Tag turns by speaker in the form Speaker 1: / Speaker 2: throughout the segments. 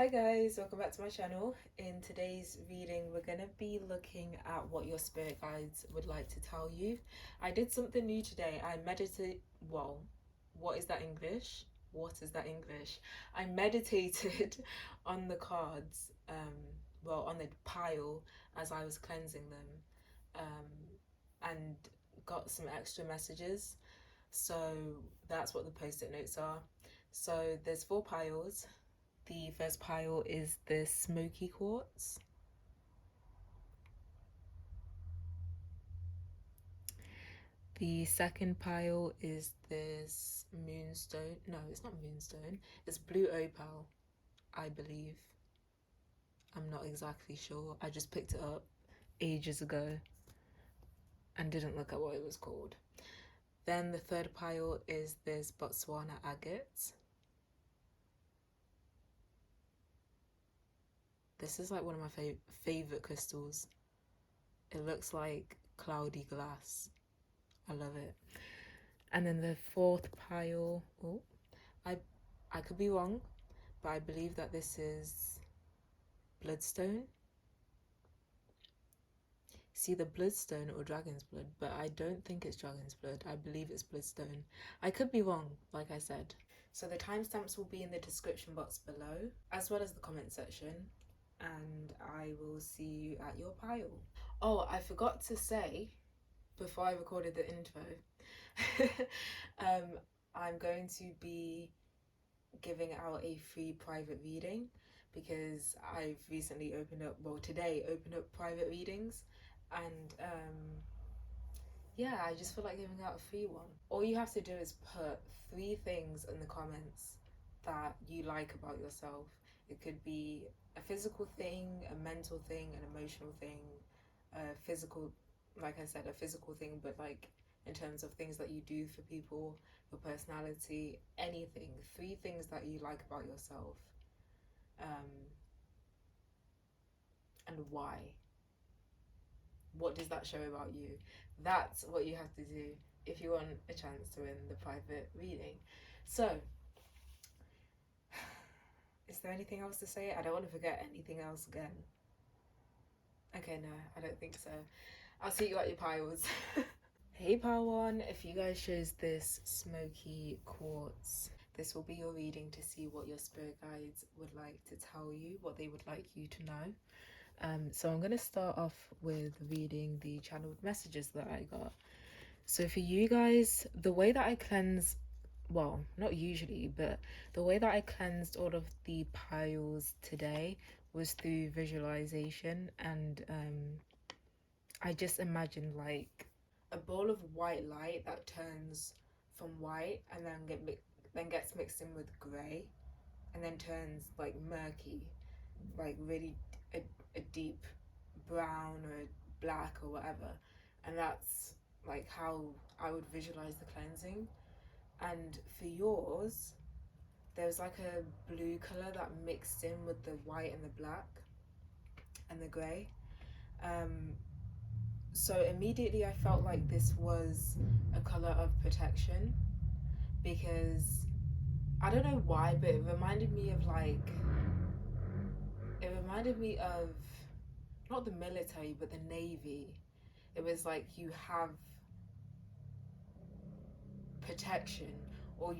Speaker 1: Hi guys, welcome back to my channel. In today's reading, we're going to be looking at what your spirit guides would like to tell you. I did something new today. I meditated, well, what is that English? What is that English? I meditated on the cards, on the pile as I was cleansing them, and got some extra messages. So that's what the post-it notes are. So there's 4 piles. The first pile is the smoky quartz. The second pile is this moonstone. No, it's not moonstone. It's blue opal, I believe. I'm not exactly sure. I just picked it up ages ago and didn't look at what it was called. Then the third pile is this Botswana agate. This is like one of my favorite crystals. It looks like cloudy glass. I love it. And then the fourth pile, I could be wrong, but I believe that this is bloodstone. It's either bloodstone or dragon's blood, but I don't think it's dragon's blood. I believe it's bloodstone. I could be wrong, like I said. So the timestamps will be in the description box below, as well as the comment section, and I will see you at your pile. Oh, I forgot to say, before I recorded the intro, I'm going to be giving out a free private reading because I've recently today opened up private readings, and yeah, I just feel like giving out a free one. All you have to do is put 3 things in the comments that you like about yourself. It could be a physical thing, a mental thing, an emotional thing, a physical, like I said, a physical thing, but like in terms of things that you do for people, your personality, anything. 3 things that you like about yourself, and why. What does that show about you? That's what you have to do if you want a chance to win the private reading. So, is there anything else to say? I don't want to forget anything else again. Okay, no, I don't think so. I'll see you at your piles. Hey pile 1, if you guys chose this smoky quartz, this will be your reading to see what your spirit guides would like to tell you, what they would like you to know. So I'm going to start off with reading the channeled messages that I got. So for you guys, the way that I cleanse, well, not usually, but the way that I cleansed all of the piles today was through visualization, and I just imagined like a ball of white light that turns from white and then gets mixed in with grey and then turns like murky, like really a deep brown or black or whatever, and that's like how I would visualize the cleansing. And for yours, there was like a blue color that mixed in with the white and the black and the gray. So immediately I felt like this was a color of protection, because I don't know why, but it reminded me of not the military but the Navy. It was like you have protection, or I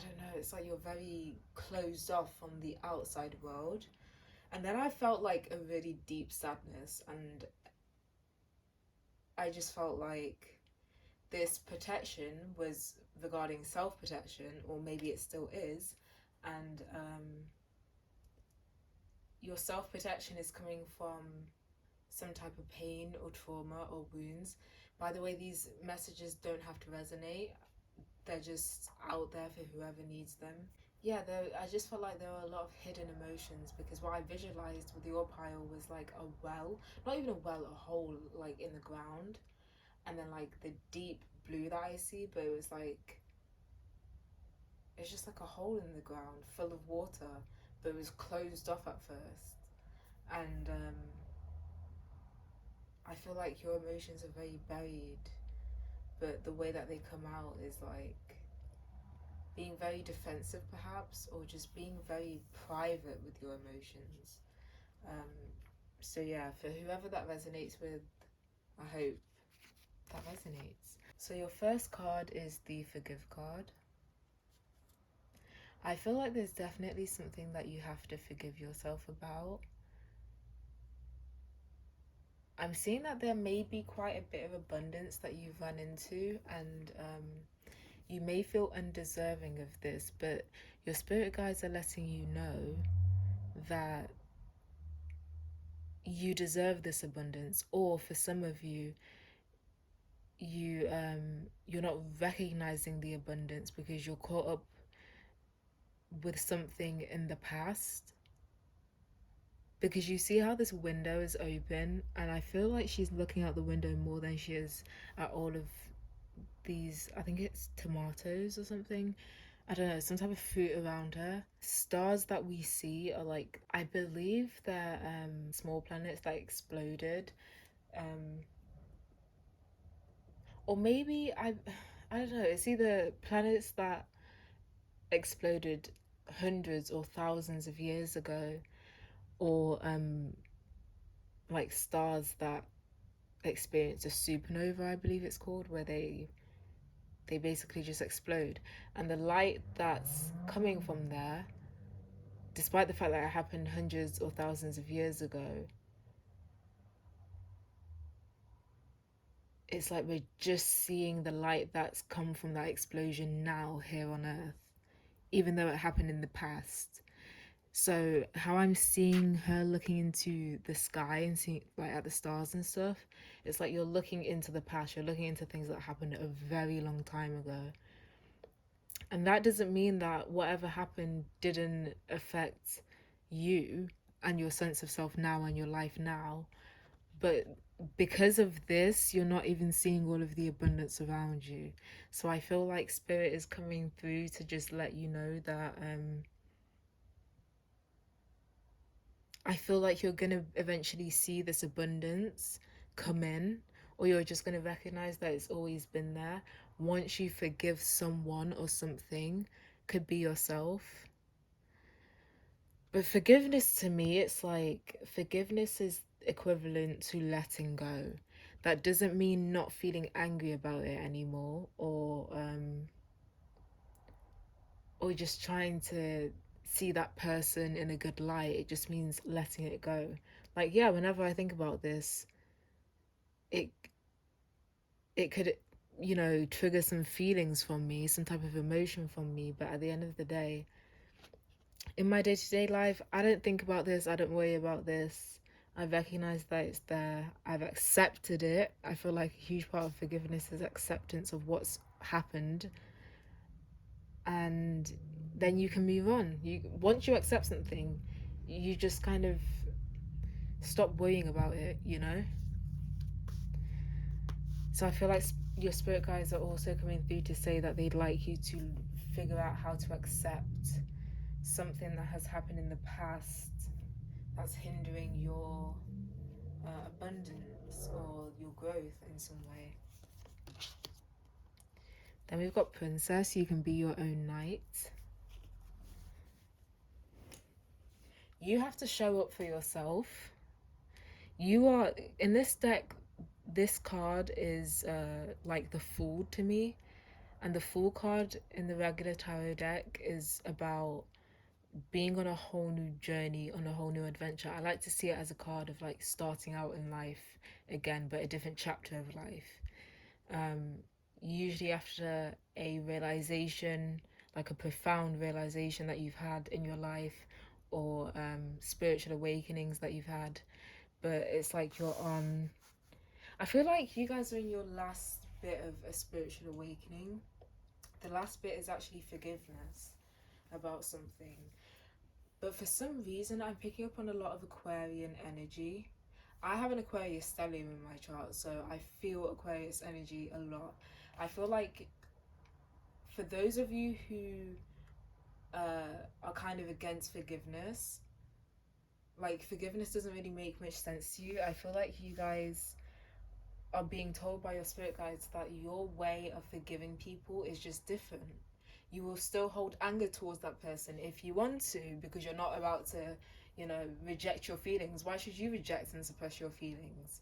Speaker 1: don't know, it's like you're very closed off from the outside world. And then I felt like a really deep sadness, and I just felt like this protection was regarding self-protection, or maybe it still is, and your self-protection is coming from some type of pain or trauma or wounds. By the way, these messages don't have to resonate. They're just out there for whoever needs them. Yeah, I just felt like there were a lot of hidden emotions, because what I visualized with your pile was like a well, not even a well, a hole like in the ground, and then like the deep blue that I see, but it was like, it's just like a hole in the ground full of water, but it was closed off at first. And I feel like your emotions are very buried, but the way that they come out is like being very defensive perhaps, or just being very private with your emotions. um, so yeah, for whoever that resonates with, I hope that resonates. So your first card is the Forgive card. I feel like there's definitely something that you have to forgive yourself about. I'm seeing that there may be quite a bit of abundance that you've run into, and you may feel undeserving of this, but your spirit guides are letting you know that you deserve this abundance. Or for some of you, you're not recognizing the abundance because you're caught up with something in the past. Because you see how this window is open, and I feel like she's looking out the window more than she is at all of these, I think it's tomatoes or something, I don't know, some type of fruit around her. Stars that we see are like, I believe they're small planets that exploded. um or maybe I don't know, it's either planets that exploded hundreds or thousands of years ago, or like stars that experience a supernova, I believe it's called, where they basically just explode. And the light that's coming from there, despite the fact that it happened hundreds or thousands of years ago, it's like we're just seeing the light that's come from that explosion now here on Earth, even though it happened in the past. So how I'm seeing her looking into the sky and seeing like at the stars and stuff, it's like you're looking into the past, you're looking into things that happened a very long time ago. And that doesn't mean that whatever happened didn't affect you and your sense of self now and your life now. But because of this, you're not even seeing all of the abundance around you. So I feel like spirit is coming through to just let you know that I feel like you're going to eventually see this abundance come in, or you're just going to recognize that it's always been there once you forgive someone or something. Could be yourself. But forgiveness to me, it's like forgiveness is equivalent to letting go. That doesn't mean not feeling angry about it anymore, or just trying to see that person in a good light. It just means letting it go. Like, yeah, whenever I think about this, it it could, trigger some feelings from me, some type of emotion from me, but at the end of the day, in my day-to-day life, I don't think about this, I don't worry about this. I recognize that it's there, I've accepted it. I feel like a huge part of forgiveness is acceptance of what's happened, and then you can move on. You Once you accept something, you just kind of stop worrying about it. So I feel like your spirit guides are also coming through to say that they'd like you to figure out how to accept something that has happened in the past that's hindering your abundance or your growth in some way. Then we've got Princess. You can be your own knight. You have to show up for yourself. You are in this deck. This card is like the Fool to me, and the Fool card in the regular tarot deck is about being on a whole new journey, on a whole new adventure. I like to see it as a card of like starting out in life again, but a different chapter of life. Um, Usually after a realization, like a profound realization that you've had in your life, or spiritual awakenings that you've had. But it's like you're on. I feel like you guys are in your last bit of a spiritual awakening. The last bit is actually forgiveness about something. But for some reason, I'm picking up on a lot of Aquarian energy. I have an Aquarius stellium in my chart, so I feel Aquarius energy a lot. I feel like for those of you who are kind of against forgiveness, like forgiveness doesn't really make much sense to you. I feel like you guys are being told by your spirit guides that your way of forgiving people is just different. You will still hold anger towards that person if you want to, because you're not about to, reject your feelings. Why should you reject and suppress your feelings?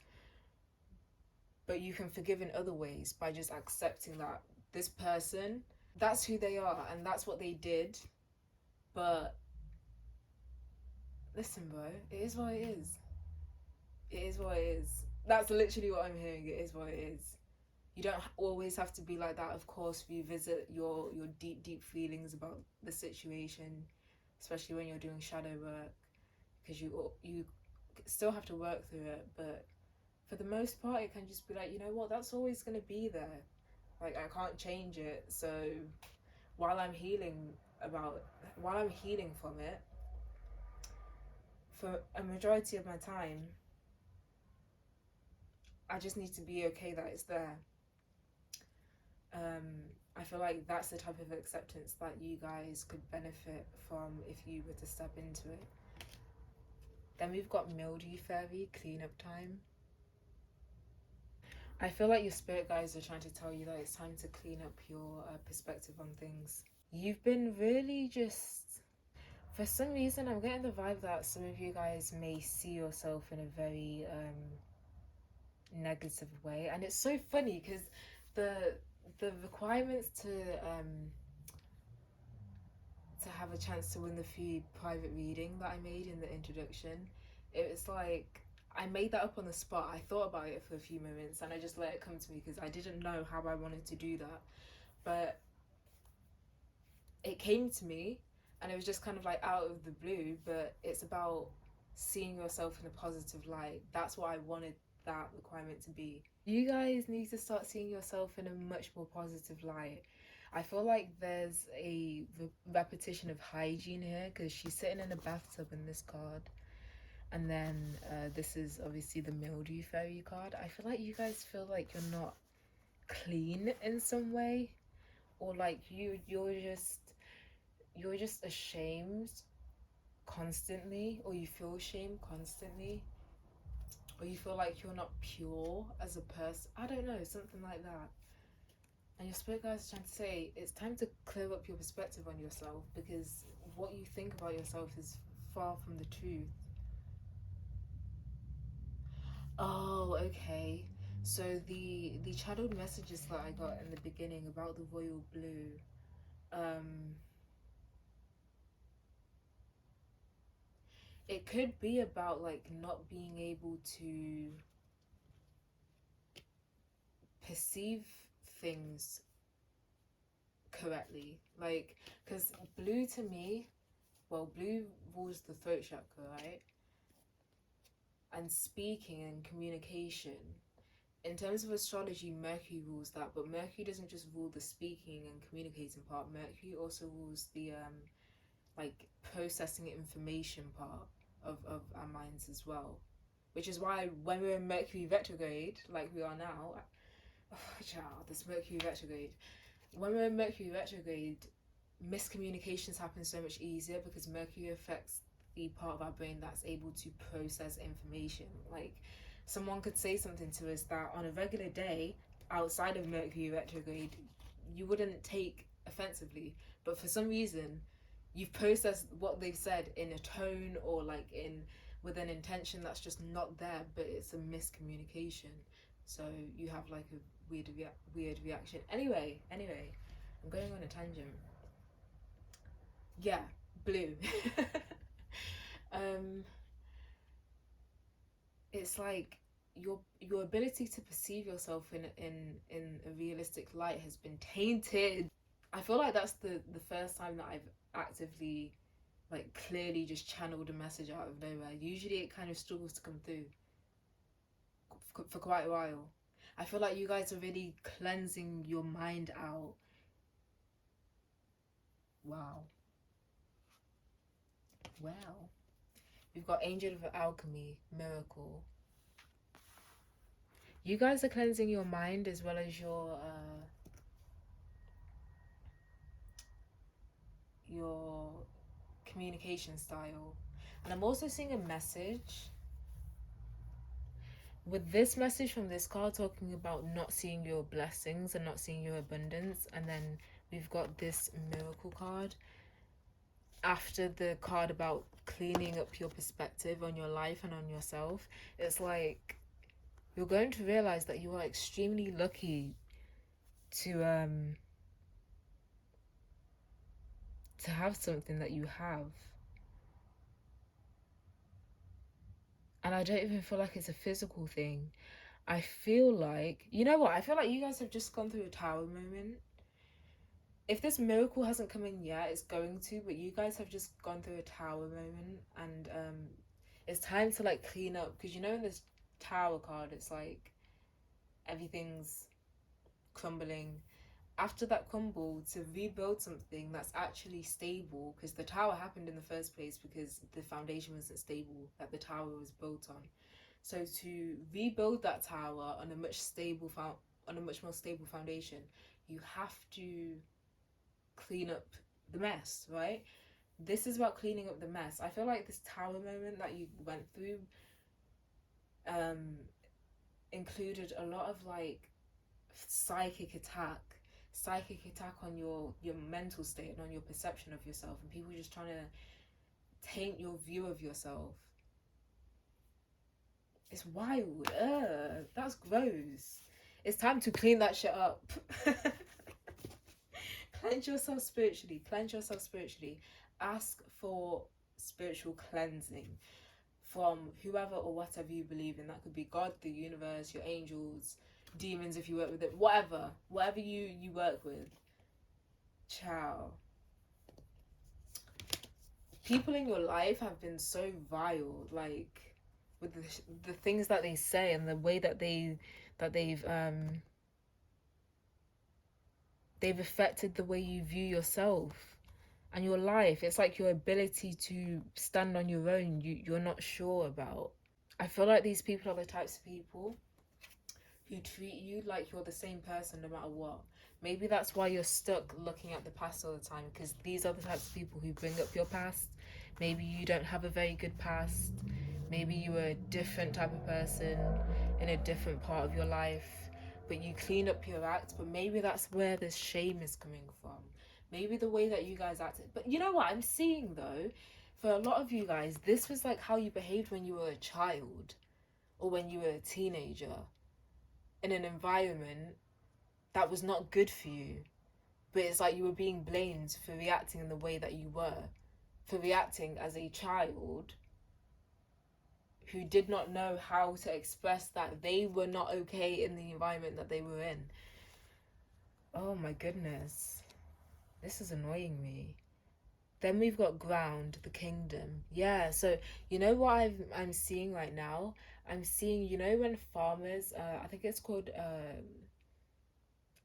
Speaker 1: But you can forgive in other ways by just accepting that this person, that's who they are and that's what they did. But listen, bro, it is what it is. It is what it is. That's literally what I'm hearing. It is what it is. You don't always have to be like that. Of course, revisit your deep feelings about the situation, especially when you're doing shadow work, because you still have to work through it. But for the most part, it can just be like, you know what, that's always gonna be there. Like, I can't change it. So while I'm healing while I'm healing from it, for a majority of my time, I just need to be okay that it's there. I feel like that's the type of acceptance that you guys could benefit from if you were to step into it. Then we've got mildew fairy, cleanup time. I feel like your spirit guides are trying to tell you that it's time to clean up your perspective on things. You've been really just, for some reason, I'm getting the vibe that some of you guys may see yourself in a very negative way, and it's so funny because the requirements to have a chance to win the free private reading that I made in the introduction, it was like I made that up on the spot. I thought about it for a few moments and I just let it come to me because I didn't know how I wanted to do that. But it came to me and it was just kind of like out of the blue, but it's about seeing yourself in a positive light. That's what I wanted that requirement to be. You guys need to start seeing yourself in a much more positive light. I feel like there's a repetition of hygiene here because she's sitting in a bathtub in this card. And then this is obviously the mildew fairy card. I feel like you guys feel like you're not clean in some way, or like you're just ashamed constantly, or you feel shame constantly, or you feel like you're not pure as a person. I don't know, something like that. And your spirit guides are trying to say it's time to clear up your perspective on yourself because what you think about yourself is far from the truth. Oh, okay. So the channeled messages that I got in the beginning about the royal blue, um, it could be about like not being able to perceive things correctly. Like, because blue to me, well, blue rules the throat chakra, right? And speaking and communication. In terms of astrology, Mercury rules that, but Mercury doesn't just rule the speaking and communicating part. Mercury also rules the like processing information part of our minds as well. Which is why when we're in Mercury retrograde, like we are now, oh, child, this Mercury retrograde. When we're in Mercury retrograde, miscommunications happen so much easier because Mercury affects the part of our brain that's able to process information. Like, someone could say something to us that on a regular day outside of Mercury retrograde you wouldn't take offensively, but for some reason you've processed what they've said in a tone or like in with an intention that's just not there, but it's a miscommunication. So you have like a weird reaction. Anyway, I'm going on a tangent. Yeah, blue. um, it's like your ability to perceive yourself in a realistic light has been tainted. I feel like that's the first time that I've actively like clearly just channeled a message out of nowhere. Usually it kind of struggles to come through for quite a while. I feel like you guys are really cleansing your mind out. Wow. Well, we've got Angel of Alchemy, Miracle. You guys are cleansing your mind as well as your communication style. And I'm also seeing a message with this message from this card talking about not seeing your blessings and not seeing your abundance, and then we've got this miracle card. After the card about cleaning up your perspective on your life and on yourself, it's like you're going to realize that you are extremely lucky to have something that you have. And I don't even feel like it's a physical thing. I feel like, you know what? I feel like you guys have just gone through a tower moment. If this miracle hasn't come in yet, it's going to, but you guys have just gone through a tower moment, and it's time to like clean up, because you know in this tower card, it's like everything's crumbling. After that crumble, to rebuild something that's actually stable, because the tower happened in the first place because the foundation wasn't stable that the tower was built on. So to rebuild that tower on a much more stable foundation, you have to clean up the mess, right? This is about cleaning up the mess. I feel like this tower moment that you went through um included a lot of like psychic attack on your mental state and on your perception of yourself, and people just trying to taint your view of yourself. It's wild. That's gross. It's time to clean that shit up. Cleanse yourself spiritually. Cleanse yourself spiritually. Ask for spiritual cleansing from whoever or whatever you believe in. That could be God, the universe, your angels, demons if you work with it, whatever you work with. Ciao. People in your life have been so vile, like with the things that they say and the way that they've affected the way you view yourself and your life. It's like your ability to stand on your own, you're not sure about. I feel like these people are the types of people who treat you like you're the same person no matter what. Maybe that's why you're stuck looking at the past all the time, because these are the types of people who bring up your past. Maybe you don't have a very good past. Maybe you were a different type of person in a different part of your life, but you clean up your act. But maybe that's where this shame is coming from. Maybe the way that you guys acted. But you know what I'm seeing though? For a lot of you guys, this was like how you behaved when you were a child or when you were a teenager in an environment that was not good for you. But it's like you were being blamed for reacting in the way that you were, for reacting as a child who did not know how to express that they were not okay in the environment that they were in. Oh my goodness. This is annoying me. Then we've got ground, the kingdom. Yeah, so you know what I'm seeing right now? I'm seeing, you know, when farmers, I think it's called,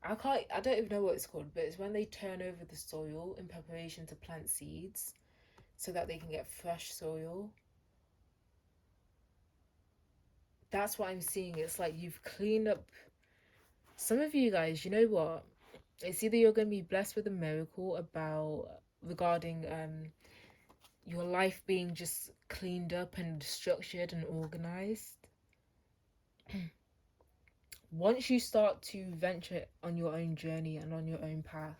Speaker 1: I don't even know what it's called, but it's when they turn over the soil in preparation to plant seeds so that they can get fresh soil. That's what I'm seeing. It's like you've cleaned up. Some of you guys, you know what? It's either you're going to be blessed with a miracle about regarding your life being just cleaned up and structured and organized. Once you start to venture on your own journey and on your own path,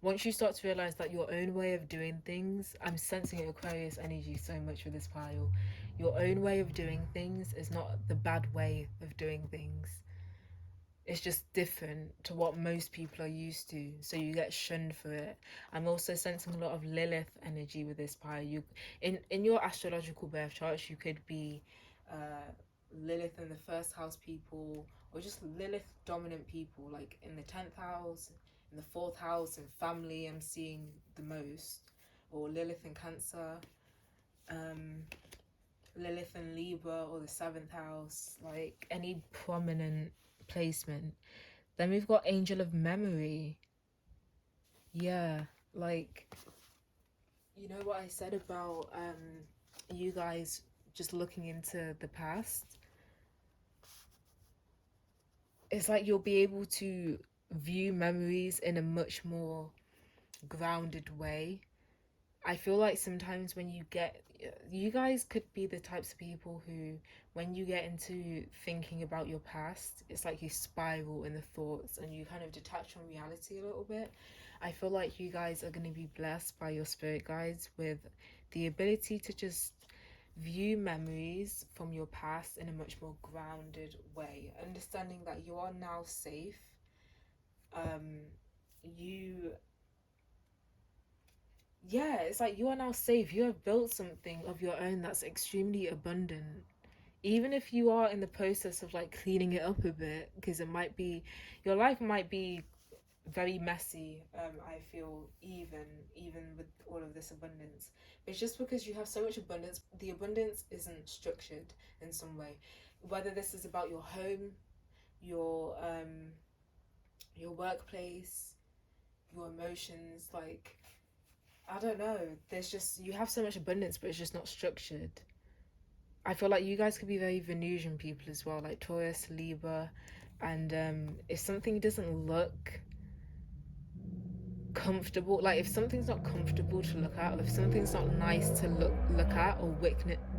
Speaker 1: once you start to realize that your own way of doing things, I'm sensing Aquarius energy so much with this pile. Your own way of doing things is not the bad way of doing things. It's just different to what most people are used to, so you get shunned for it. I'm also sensing a lot of Lilith energy with this pile. You in your astrological birth charts, you could be Lilith in the first house people, or just Lilith dominant people, like in the 10th house, in the 4th house, and family. I'm seeing the most, or Lilith in Cancer, Lilith in Libra, or the 7th house, like any prominent placement. Then we've got Angel of Memory. Yeah, like, you know what I said about you guys just looking into the past? It's like you'll be able to view memories in a much more grounded way. I feel like sometimes when you guys could be the types of people who, when you get into thinking about your past, it's like you spiral in the thoughts and you kind of detach from reality a little bit. I feel like you guys are going to be blessed by your spirit guides with the ability to just view memories from your past in a much more grounded way, understanding that you are now safe. Um, you, yeah, it's like you are now safe. You have built something of your own that's extremely abundant. Even if you are in the process of like cleaning it up a bit, because it might be, your life might be very messy. I feel even with all of this abundance, it's just because you have so much abundance. The abundance isn't structured in some way, whether this is about your home, your your workplace, your emotions. Like, I don't know, there's just, you have so much abundance, but it's just not structured. I feel like you guys could be very Venusian people as well, like Taurus, Libra, and if something doesn't look comfortable, like if something's not comfortable to look at, or if something's not nice to look at or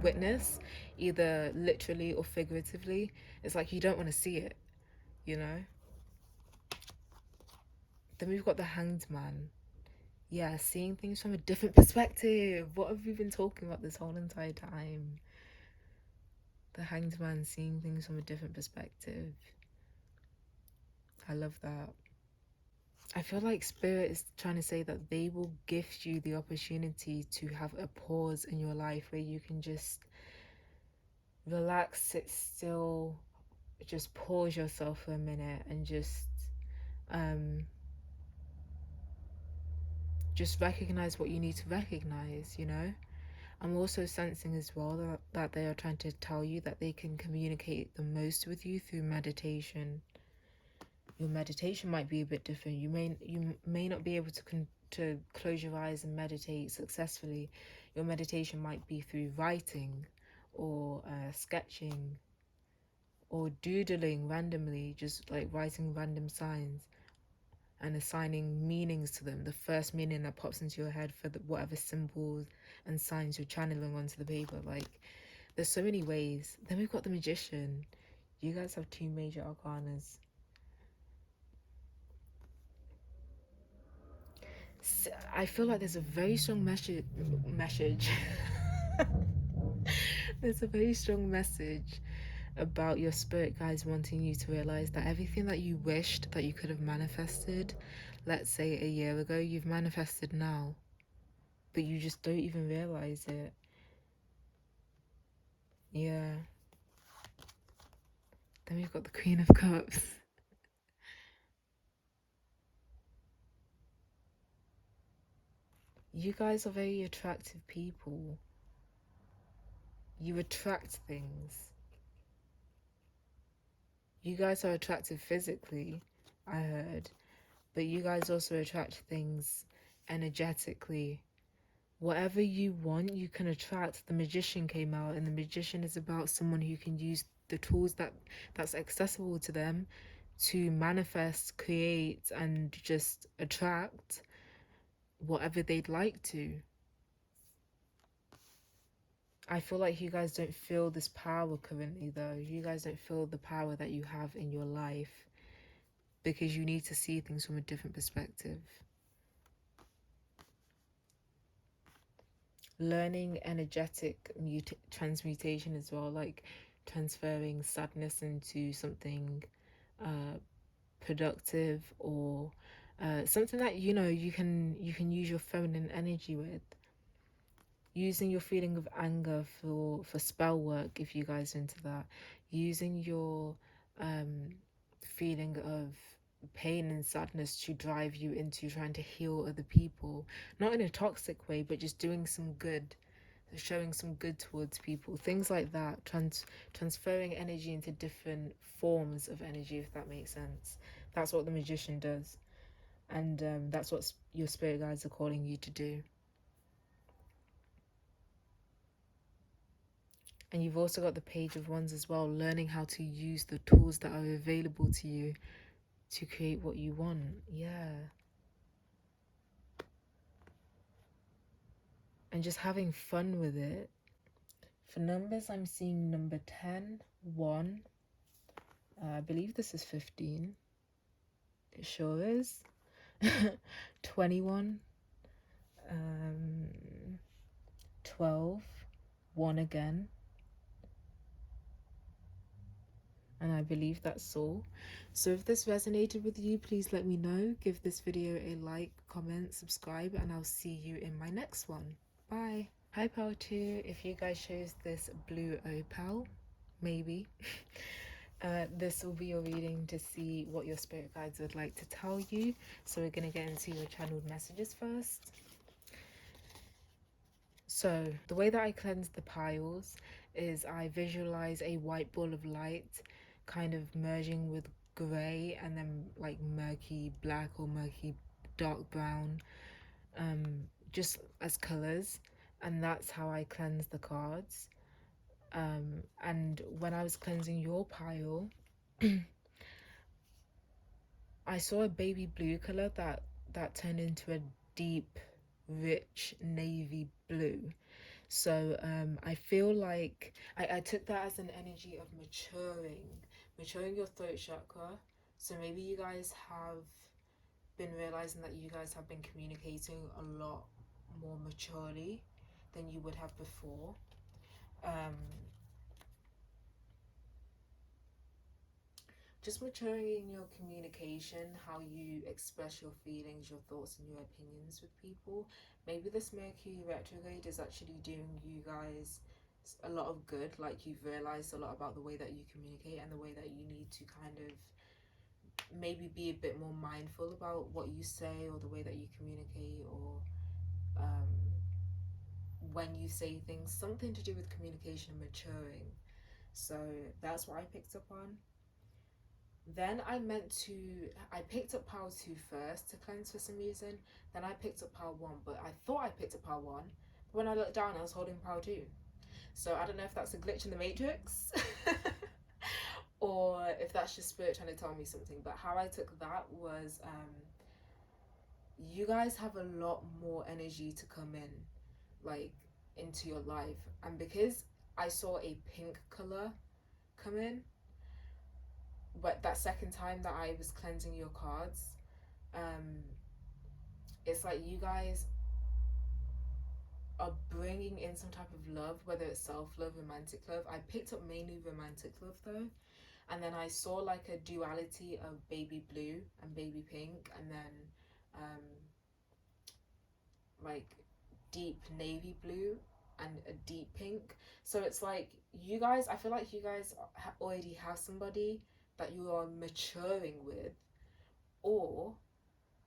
Speaker 1: witness, either literally or figuratively, it's like you don't want to see it, you know. Then we've got the Hanged Man. Yeah, seeing things from a different perspective. What have we been talking about this whole entire time? The Hanged Man, seeing things from a different perspective. I love that. I feel like Spirit is trying to say that they will gift you the opportunity to have a pause in your life where you can just relax, sit still, just pause yourself for a minute and um just recognize what you need to recognize, you know? I'm also sensing as well that they are trying to tell you that they can communicate the most with you through meditation. Your meditation might be a bit different. You may not be able to close your eyes and meditate successfully. Your meditation might be through writing or sketching or doodling randomly, just like writing random signs and assigning meanings to them. The first meaning that pops into your head for whatever symbols and signs you're channeling onto the paper. Like, there's so many ways. Then we've got the Magician. You guys have two major arcanas. I feel like there's a very strong message. There's a very strong message about your spirit guides wanting you to realize that everything that you wished that you could have manifested, let's say a year ago, you've manifested now, but you just don't even realize it. Yeah. Then we've got the Queen of Cups. You guys are very attractive people. You attract things. You guys are attractive physically, I heard, but you guys also attract things energetically. Whatever you want, you can attract. The Magician came out, and the Magician is about someone who can use the tools that's accessible to them to manifest, create, and just attract whatever they'd like to. I feel like you guys don't feel this power currently, though. You guys don't feel the power that you have in your life because you need to see things from a different perspective. Learning energetic transmutation as well, like transferring sadness into something uh, productive, or something that you can use your feminine energy with. Using your feeling of anger for spell work, if you guys are into that. Using your um, feeling of pain and sadness to drive you into trying to heal other people, not in a toxic way, but just doing some good, showing some good towards people, things like that. Transferring energy into different forms of energy, if that makes sense. That's what the Magician does, and that's what your spirit guides are calling you to do. And you've also got the Page of Wands as well, learning how to use the tools that are available to you to create what you want. Yeah. And just having fun with it. For numbers, I'm seeing number 10, 1. I believe this is 15. It sure is. 21, 12, 1 again, and I believe that's all. So if this resonated with you, please let me know. Give this video a like, comment, subscribe, and I'll see you in my next one. Bye. Hi Pal 2, if you guys chose this blue opal, maybe this will be your reading to see what your spirit guides would like to tell you. So we're going to get into your channeled messages first. So the way that I cleanse the piles is I visualize a white ball of light kind of merging with grey and then like murky black or murky dark brown, just as colors, and that's how I cleanse the cards. And when I was cleansing your pile, I saw a baby blue color that turned into a deep, rich navy blue. So I feel like I took that as an energy of maturing your throat chakra. So maybe you guys have been realizing that you guys have been communicating a lot more maturely than you would have before. Just maturing in your communication, how you express your feelings, your thoughts, and your opinions with people. Maybe this Mercury retrograde is actually doing you guys a lot of good. Like you've realized a lot about the way that you communicate and the way that you need to kind of maybe be a bit more mindful about what you say or the way that you communicate, or when you say things, something to do with communication and maturing. So that's what I picked up on. Then I picked up pile 2 first to cleanse for some reason. Then I picked up pile 1, but I thought I picked up pile 1. But when I looked down, I was holding pile 2. So I don't know if that's a glitch in the matrix or if that's just spirit trying to tell me something. But how I took that was you guys have a lot more energy to come in, like, into your life. And because I saw a pink color come in, but that second time that I was cleansing your cards, it's like you guys are bringing in some type of love, whether it's self-love, romantic love. I picked up mainly romantic love though, and then I saw like a duality of baby blue and baby pink, and then like deep navy blue and a deep pink. So it's like you guys, I feel like you guys already have somebody that you are maturing with, or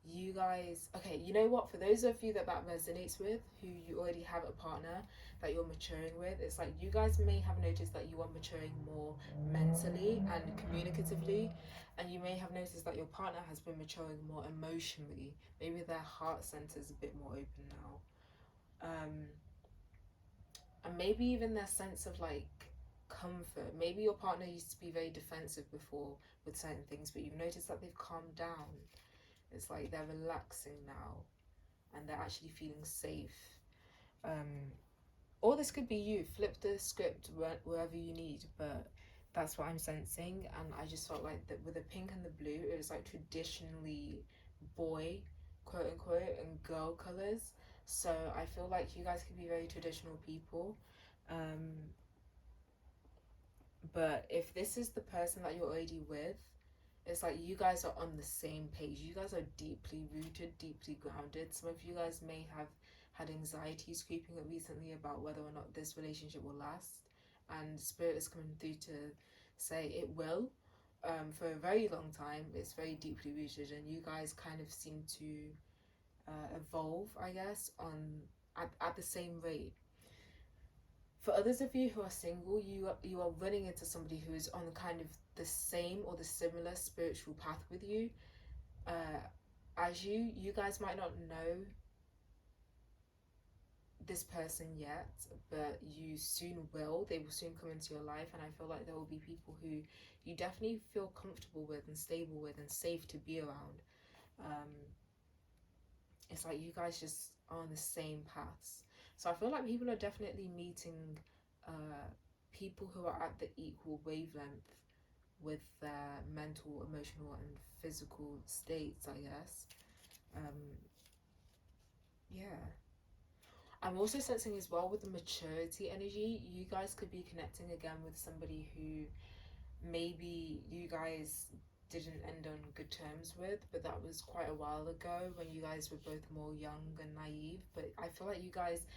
Speaker 1: you guys, okay, you know what, for those of you that resonates with, who you already have a partner that you're maturing with, it's like you guys may have noticed that you are maturing more mentally and communicatively, and you may have noticed that your partner has been maturing more emotionally. Maybe their heart center is a bit more open now, and maybe even their sense of like comfort. Maybe your partner used to be very defensive before with certain things, but you've noticed that they've calmed down. It's like they're relaxing now and they're actually feeling safe. Or this could be you. Flip the script wherever you need, but that's what I'm sensing. And I just felt like that with the pink and the blue, it was like traditionally boy, quote unquote, and girl colors. So I feel like you guys could be very traditional people. But if this is the person that you're already with, it's like you guys are on the same page. You guys are deeply rooted, deeply grounded. Some of you guys may have had anxieties creeping up recently about whether or not this relationship will last. And Spirit is coming through to say it will. For a very long time, it's very deeply rooted, and you guys kind of seem to evolve, I guess, at the same rate. For others of you who are single, you are running into somebody who is on kind of the same or the similar spiritual path with you. As you guys might not know this person yet, but you soon will. They will soon come into your life, and I feel like there will be people who you definitely feel comfortable with and stable with and safe to be around. It's like you guys just are on the same paths. So I feel like people are definitely meeting people who are at the equal wavelength with their mental, emotional, and physical states, I guess. Yeah. I'm also sensing as well with the maturity energy, you guys could be connecting again with somebody who maybe you guys didn't end on good terms with, but that was quite a while ago when you guys were both more young and naive. But I feel like you guys,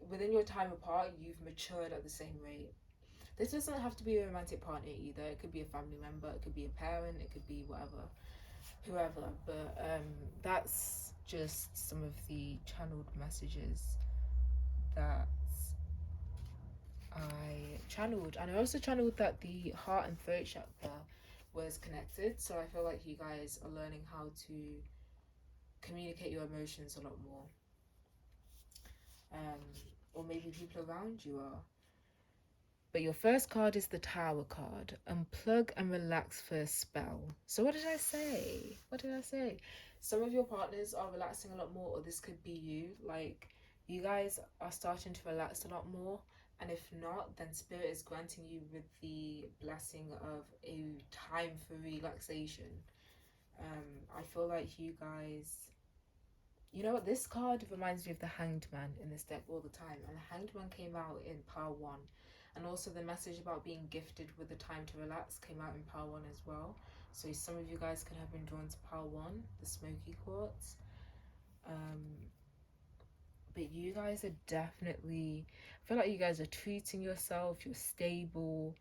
Speaker 1: within your time apart, you've matured at the same rate. This doesn't have to be a romantic partner either. It could be a family member, it could be a parent, it could be whatever, whoever. But that's just some of the channeled messages that I channeled. And I also channeled that the heart and throat chakra was connected. So I feel like you guys are learning how to communicate your emotions a lot more. Um, or maybe people around you are. But your first card is the Tower card. Unplug and relax for a spell. So what did I say? What did I say? Some of your partners are relaxing a lot more, or this could be you. Like, you guys are starting to relax a lot more. And if not, then Spirit is granting you with the blessing of a time for relaxation. I feel like you guys... You know what? This card reminds me of the Hanged Man in this deck all the time. And the Hanged Man came out in Power 1. And also the message about being gifted with the time to relax came out in Power 1 as well. So some of you guys could have been drawn to Power 1, the smoky quartz. But you guys are definitely... I feel like you guys are treating yourself. You're stable.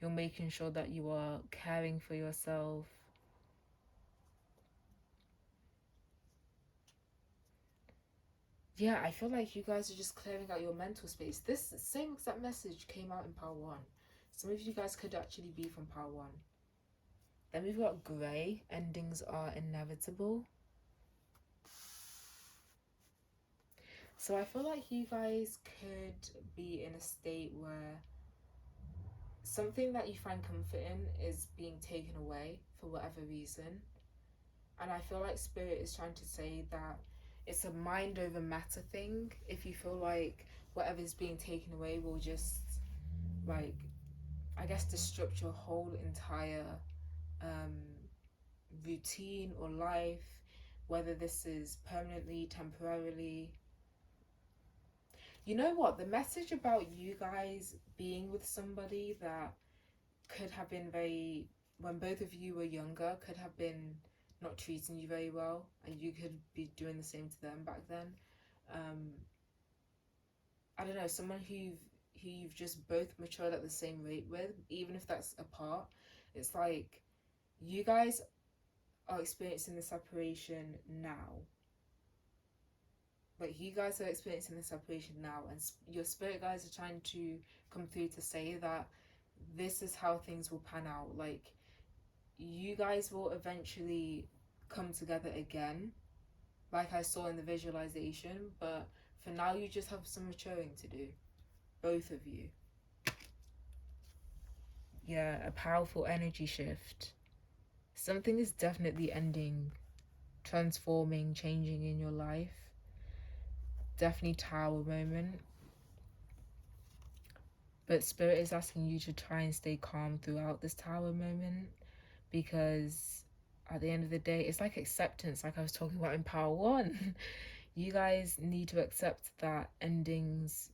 Speaker 1: You're making sure that you are caring for yourself. Yeah, I feel like you guys are just clearing out your mental space. This same exact message came out in Power 1. Some of you guys could actually be from Power 1. Then we've got Grey. Endings are inevitable. So I feel like you guys could be in a state where something that you find comfort in is being taken away for whatever reason. And I feel like Spirit is trying to say that it's a mind over matter thing. If you feel like whatever's being taken away will just, like, I guess, disrupt your whole entire um, routine or life, whether this is permanently, temporarily. You know what? The message about you guys being with somebody that could have been very, when both of you were younger, could have been not treating you very well, and you could be doing the same to them back then. I don't know, someone who you've just both matured at the same rate with, even if that's apart. It's like you guys are experiencing the separation now. Like, you guys are experiencing the separation now, and your spirit guys are trying to come through to say that this is how things will pan out. Like, you guys will eventually come together again, like I saw in the visualization, but for now you just have some maturing to do, both of you. Yeah, a powerful energy shift. Something is definitely ending, transforming, changing in your life. Definitely Tower moment. But Spirit is asking you to try and stay calm throughout this Tower moment, because at the end of the day, it's like acceptance, like I was talking about in Power 1. You guys need to accept that endings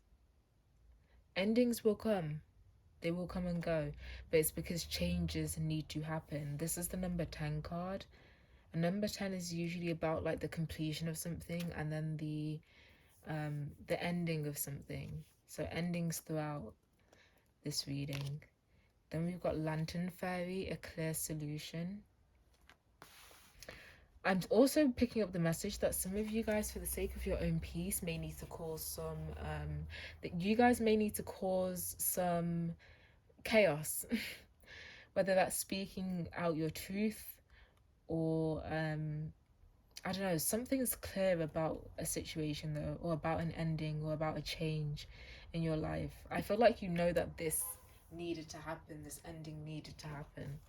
Speaker 1: will come. They will come and go. But it's because changes need to happen. This is the number 10 card. And number 10 is usually about like the completion of something, and then the ending of something. So endings throughout this reading. Then we've got Lantern Fairy, a clear solution. I'm also picking up the message that some of you guys, for the sake of your own peace, may need to cause some, that you guys may need to cause some chaos. Whether that's speaking out your truth or, I don't know, something's clear about a situation though, or about an ending, or about a change in your life. I feel like you know that this needed to happen, this ending needed to happen.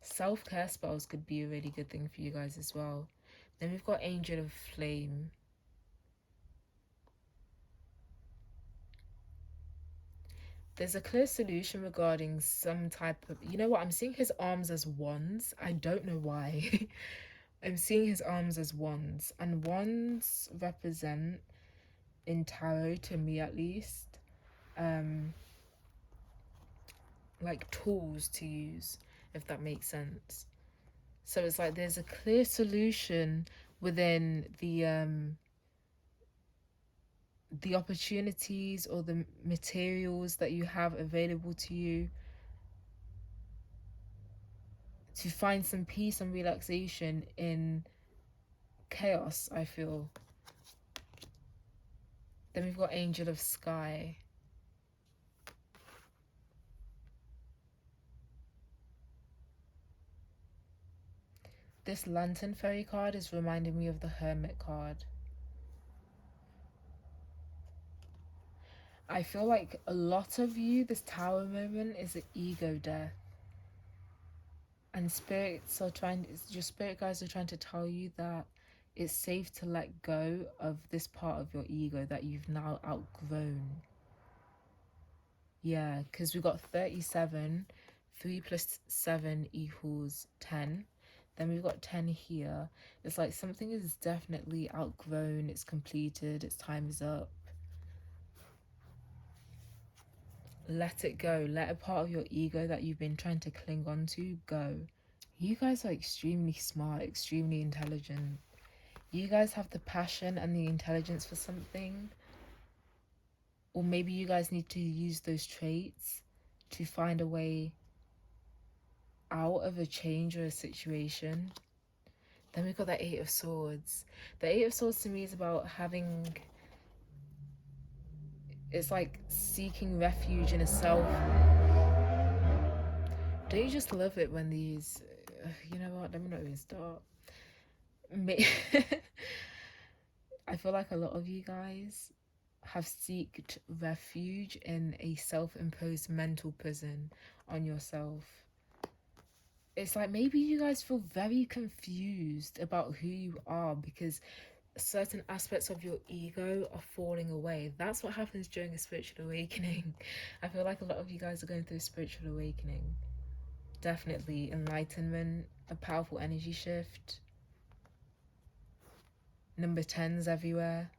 Speaker 1: Self-care spells could be a really good thing for you guys as well. Then we've got Angel of Flame. There's a clear solution regarding some type of, you know what, I'm seeing his arms as wands. I don't know why. I'm seeing his arms as wands, and wands represent, in tarot to me at least, like tools to use, if that makes sense. So it's like there's a clear solution within the opportunities or the materials that you have available to you to find some peace and relaxation in chaos, I feel. Then we've got Angel of Sky. This Lantern Fairy card is reminding me of the Hermit card. I feel like a lot of you, this Tower moment is an ego death. And spirits are trying, your spirit guides are trying to tell you that it's safe to let go of this part of your ego that you've now outgrown. Yeah, because we got 37. 3 plus 7 equals 10. Then we've got 10 here. It's like something is definitely outgrown, it's completed, its time is up. Let it go. Let a part of your ego that you've been trying to cling on to go. You guys are extremely smart, extremely intelligent. You guys have the passion and the intelligence for something. Or maybe you guys need to use those traits to find a way out of a change or a situation. Then we've got the Eight of Swords. The Eight of Swords to me is about having, it's like seeking refuge in a self. Don't you just love it when these, you know what, let me not even start. I feel like a lot of you guys have sought refuge in a self-imposed mental prison on yourself. It's like maybe you guys feel very confused about who you are because certain aspects of your ego are falling away. That's what happens during a spiritual awakening. I feel like a lot of you guys are going through a spiritual awakening. Definitely enlightenment, a powerful energy shift. Number 10s everywhere.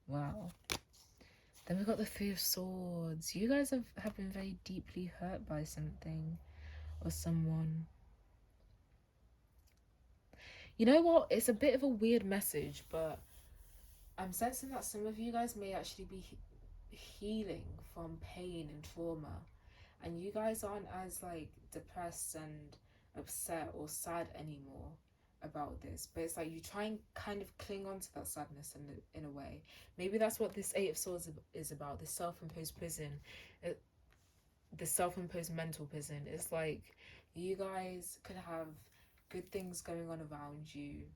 Speaker 1: Wow. Then we've got the Three of Swords. You guys have been very deeply hurt by something or someone. You know what? It's a bit of a weird message, but I'm sensing that some of you guys may actually be healing from pain and trauma. And you guys aren't as like depressed and upset or sad anymore about this, but it's like you try and kind of cling on to that sadness in a way. Maybe that's what this Eight of Swords is about, this self-imposed prison, the self-imposed mental prison. It's like you guys could have good things going on around you,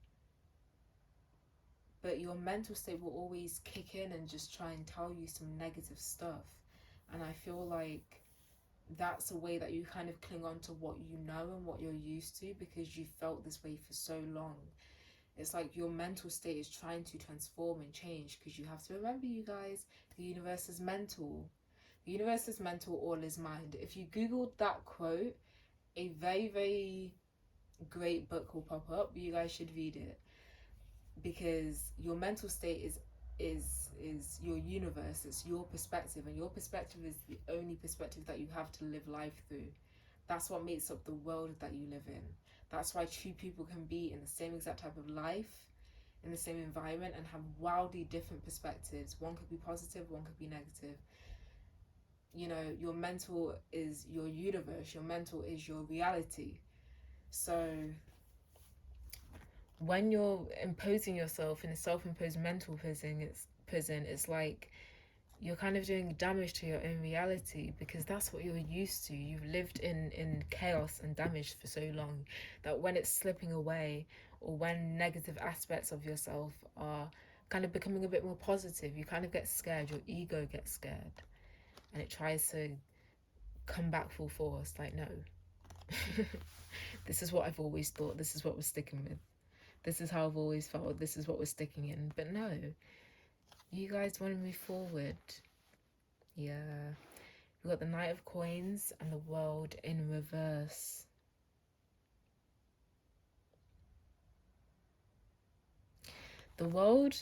Speaker 1: but your mental state will always kick in and just try and tell you some negative stuff. And I feel like that's a way that you kind of cling on to what you know and what you're used to because you felt this way for so long. It's like your mental state is trying to transform and change because you have to remember, you guys, the universe is mental. The universe is mental, all is mind. If you Googled that quote, a very, very great book will pop up. You guys should read it because your mental state is your universe. It's your perspective, and your perspective is the only perspective that you have to live life through. That's what makes up the world that you live in. That's why two people can be in the same exact type of life, in the same environment, and have wildly different perspectives. One could be positive, one could be negative. You know, your mental is your universe, your mental is your reality. So when you're imposing yourself in a self-imposed mental prison, it's like you're kind of doing damage to your own reality because that's what you're used to. You've lived in chaos and damage for so long that when it's slipping away or when negative aspects of yourself are kind of becoming a bit more positive, you kind of get scared. Your ego gets scared and it tries to come back full force like, no. This is what I've always thought. This is what we're sticking with. This is how I've always felt. This is what we're sticking in. But no, You guys want to move forward. Yeah. We've got the Knight of Coins and the World in reverse. The World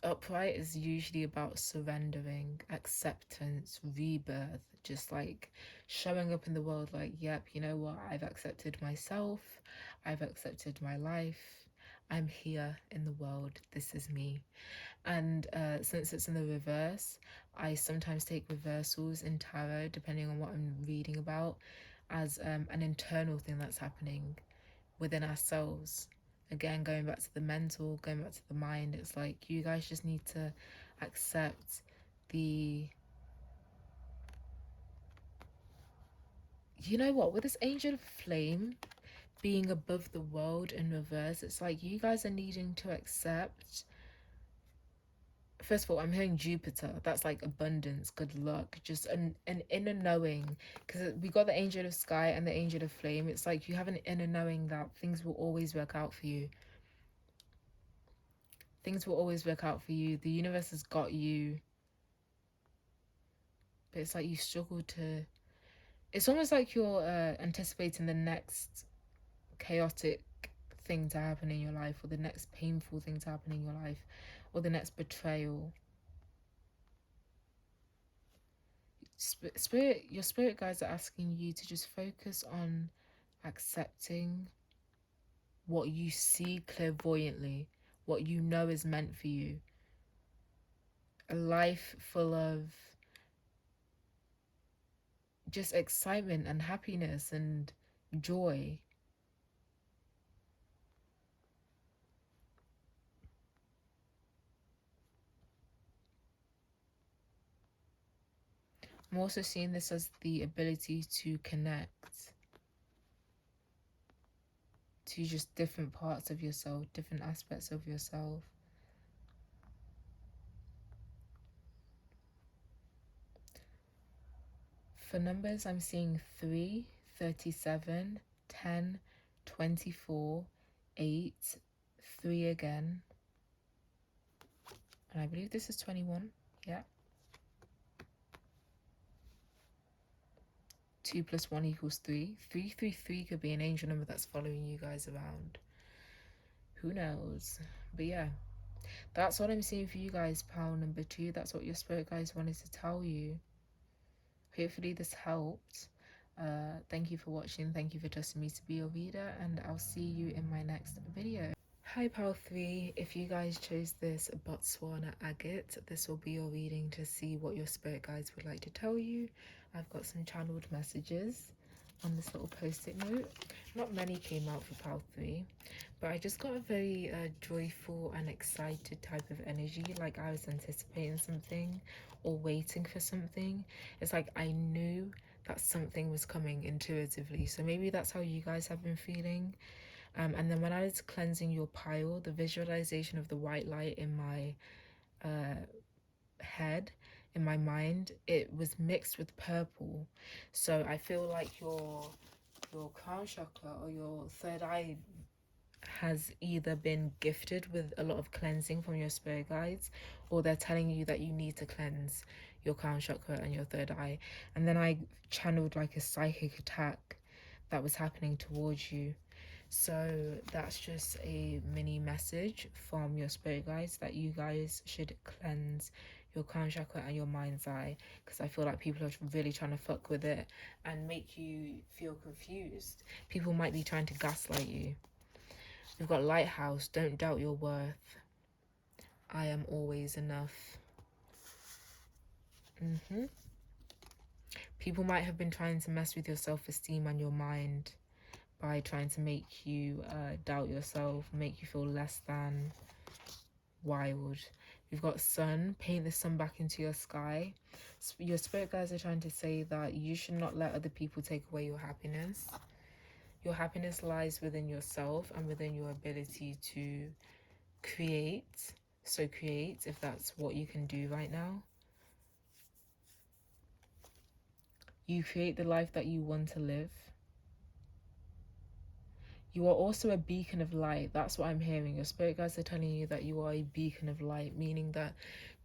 Speaker 1: upright is usually about surrendering, acceptance, rebirth, just like showing up in the world like, yep, you know what, I've accepted myself, I've accepted my life, I'm here in the world, this is me. And since it's in the reverse, I sometimes take reversals in tarot, depending on what I'm reading about, as an internal thing that's happening within ourselves. Again, going back to the mental, going back to the mind, it's like you guys just need to accept the, you know what, with this angel of flame being above the world in reverse, it's like you guys are needing to accept. First of all, I'm hearing Jupiter. That's like abundance, good luck, just an inner knowing. Because we got the angel of sky and the angel of flame. It's like you have an inner knowing that things will always work out for you. Things will always work out for you. The universe has got you. But it's like you struggle to. It's almost like you're anticipating the next chaotic thing to happen in your life, or the next painful thing to happen in your life, or the next betrayal. Spirit, your spirit guides are asking you to just focus on accepting what you see clairvoyantly, what you know is meant for you. A life full of just excitement and happiness and joy. I'm also seeing this as the ability to connect to just different parts of yourself, different aspects of yourself. For numbers, I'm seeing 3, 37, 10, 24, 8, 3 again. And I believe this is 21. Yeah. 2 plus 1 equals 3. 333 could be an angel number that's following you guys around. Who knows? But yeah, that's what I'm seeing for you guys, pile number 2. That's what your spirit guides wanted to tell you. Hopefully this helped. Thank you for watching. Thank you for trusting me to be your reader, and I'll see you in my next video. Hi pile 3, if you guys chose this Botswana agate, this will be your reading to see what your spirit guides would like to tell you. I've got some channeled messages on this little post-it note. Not many came out for pile 3, but I just got a very joyful and excited type of energy, like I was anticipating something or waiting for something. It's like I knew that something was coming intuitively, so maybe that's how you guys have been feeling. And then when I was cleansing your pile, the visualization of the white light in my head, in my mind, it was mixed with purple. So I feel like your crown chakra or your third eye has either been gifted with a lot of cleansing from your spirit guides, or they're telling you that you need to cleanse your crown chakra and your third eye. And then I channeled like a psychic attack that was happening towards you. So that's just a mini message from your spirit guides that you guys should cleanse your crown chakra and your mind's eye, because I feel like people are really trying to fuck with it and make you feel confused. People might be trying to gaslight you. We've got Lighthouse, don't doubt your worth. I am always enough. People might have been trying to mess with your self-esteem and your mind by trying to make you doubt yourself, make you feel less than. Wild. We've got sun, paint the sun back into your sky. Your spirit guides are trying to say that you should not let other people take away your happiness. Your happiness lies within yourself and within your ability to create. So create if that's what you can do right now. You create the life that you want to live. You are also a beacon of light. That's what I'm hearing. Your spirit guides are telling you that you are a beacon of light, meaning that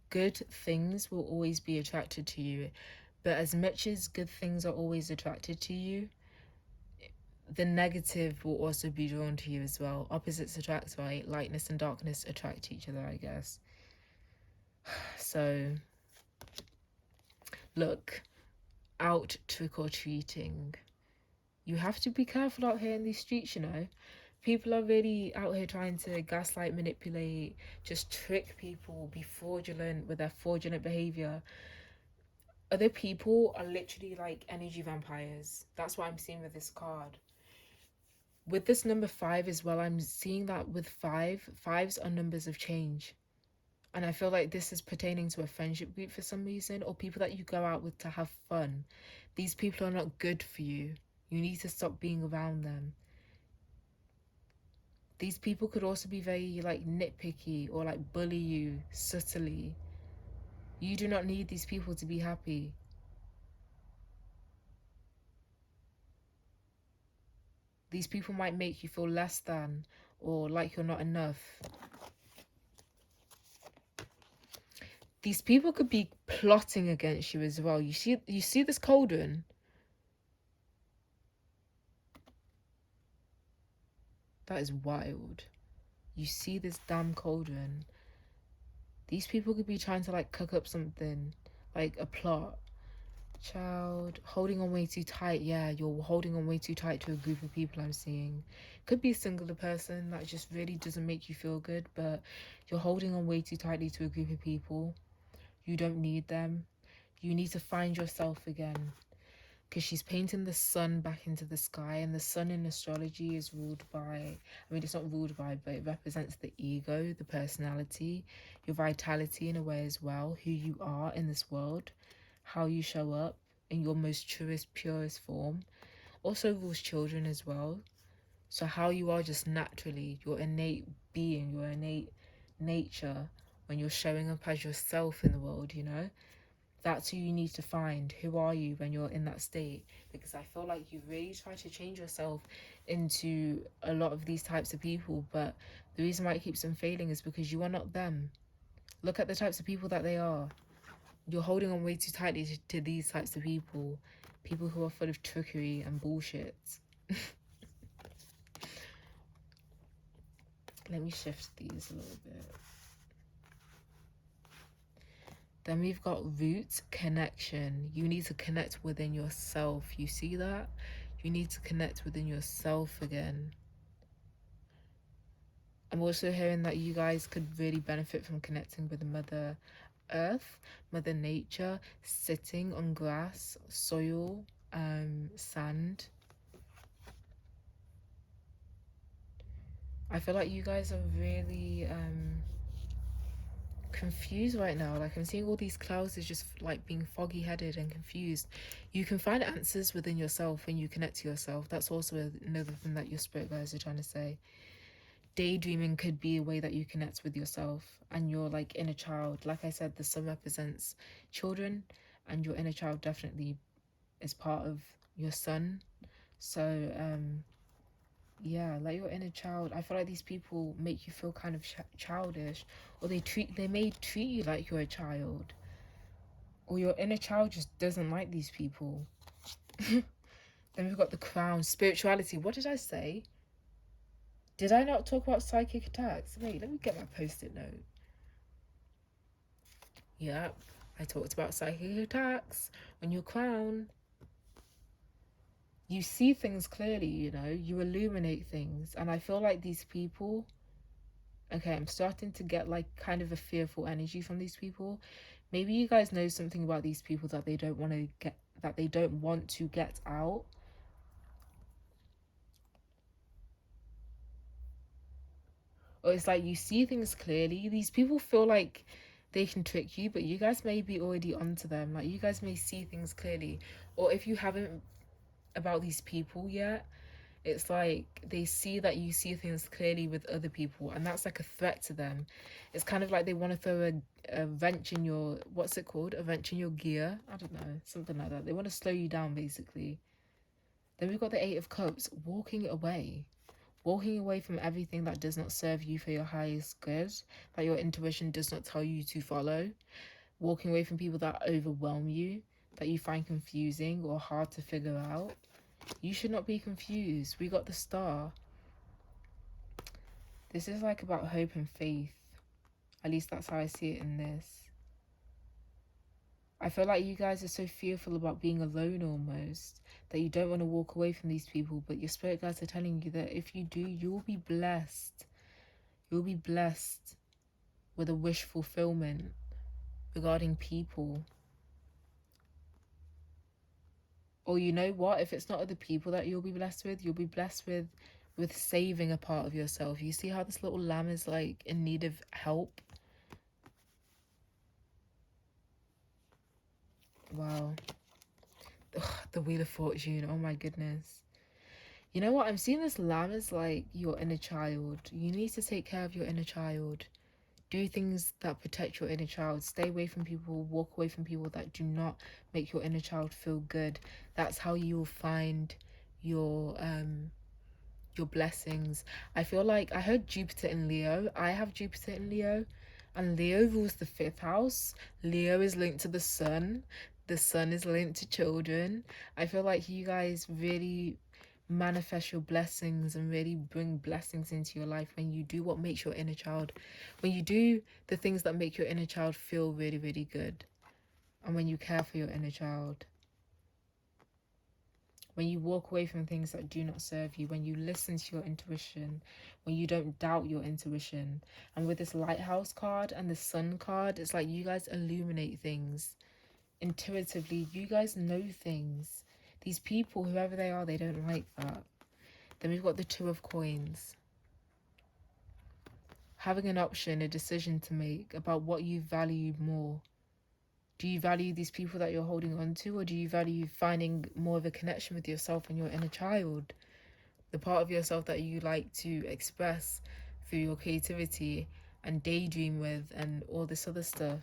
Speaker 1: good things will always be attracted to you, but as much as good things are always attracted to you, the negative will also be drawn to you as well. Opposites attract, right? Lightness and darkness attract each other, I guess. So, look, out trick or treating. You have to be careful out here in these streets, you know. People are really out here trying to gaslight, manipulate, just trick people, be fraudulent with their fraudulent behavior. Other people are literally like energy vampires. That's what I'm seeing with this card. With this number 5 as well, I'm seeing that with fives are numbers of change. And I feel like this is pertaining to a friendship group for some reason, or people that you go out with to have fun. These people are not good for you. You need to stop being around them. These people could also be very like nitpicky or like bully you subtly. You do not need these people to be happy. These people might make you feel less than or like you're not enough. These people could be plotting against you as well. You see this cauldron? That is wild. You see this damn cauldron. These people could be trying to like cook up something, like a plot. Child, holding on way too tight. Yeah, you're holding on way too tight to a group of people I'm seeing. Could be a singular person that just really doesn't make you feel good, but you're holding on way too tightly to a group of people. You don't need them. You need to find yourself again. Because she's painting the sun back into the sky, and the sun in astrology is ruled by, I mean, it's not ruled by, but it represents the ego, the personality, your vitality in a way as well, who you are in this world, how you show up in your most truest, purest form. Also rules children as well. So how you are just naturally, your innate being, your innate nature, when you're showing up as yourself in the world, you know? That's who you need to find. Who are you when you're in that state? Because I feel like you really try to change yourself into a lot of these types of people, but the reason why it keeps on failing is because you are not them. Look at the types of people that they are. You're holding on way too tightly to these types of people. People who are full of trickery and bullshit. Let me shift these a little bit. Then we've got root connection. You need to connect within yourself. You see that? You need to connect within yourself again. I'm also hearing that you guys could really benefit from connecting with Mother Earth, Mother Nature, sitting on grass, soil, sand. I feel like you guys are really confused right now. Like, I'm seeing all these clouds is just like being foggy headed and confused. You can find answers within yourself when you connect to yourself. That's also another thing that your spirit guides are trying to say. Daydreaming could be a way that you connect with yourself and your like inner child. Like I said, the sun represents children, and your inner child definitely is part of your sun. So yeah, like your inner child. I feel like these people make you feel kind of childish, or they may treat you like you're a child, or your inner child just doesn't like these people. Then we've got the crown, spirituality. What did I say? Did I not talk about psychic attacks? Wait, let me get my post-it note. Yep, I talked about psychic attacks on your crown. You see things clearly, you know, you illuminate things. And I feel like these people, okay, I'm starting to get like kind of a fearful energy from these people. Maybe you guys know something about these people that they don't want to get, that they don't want to get out. Or it's like you see things clearly. These people feel like they can trick you, but you guys may be already onto them. Like, you guys may see things clearly. Or if you haven't about these people yet, it's like they see that you see things clearly with other people, and that's like a threat to them. It's kind of like they want to throw a wrench in your, what's it called? A wrench in your gear? I don't know, something like that. They want to slow you down, basically. Then we've got the Eight of Cups, walking away. Walking away from everything that does not serve you for your highest good, that your intuition does not tell you to follow. Walking away from people that overwhelm you, that you find confusing or hard to figure out. You should not be confused. We got the star. This is like about hope and faith. At least that's how I see it in this. I feel like you guys are so fearful about being alone almost that you don't want to walk away from these people, but your spirit guides are telling you that if you do, you'll be blessed. You'll be blessed with a wish fulfillment regarding people. Or you know what? If it's not other people that you'll be blessed with, you'll be blessed with saving a part of yourself. You see how this little lamb is like in need of help? Wow. Ugh, the Wheel of Fortune. Oh my goodness. You know what? I'm seeing this lamb as like your inner child. You need to take care of your inner child. Do things that protect your inner child. Stay away from people. Walk away from people that do not make your inner child feel good. That's how you will find your blessings. I feel like I heard Jupiter in Leo. I have Jupiter in Leo, and Leo rules the fifth house. Leo is linked to the sun. The sun is linked to children. I feel like you guys really manifest your blessings and really bring blessings into your life when you do what makes your inner child, when you do the things that make your inner child feel really, really good, and when you care for your inner child. When you walk away from things that do not serve you, when you listen to your intuition, when you don't doubt your intuition. And with this lighthouse card and the sun card, it's like you guys illuminate things intuitively. You guys know things. These people, whoever they are, they don't like that. Then we've got the Two of Coins. Having an option, a decision to make about what you value more. Do you value these people that you're holding on to, or do you value finding more of a connection with yourself and your inner child? The part of yourself that you like to express through your creativity and daydream with and all this other stuff.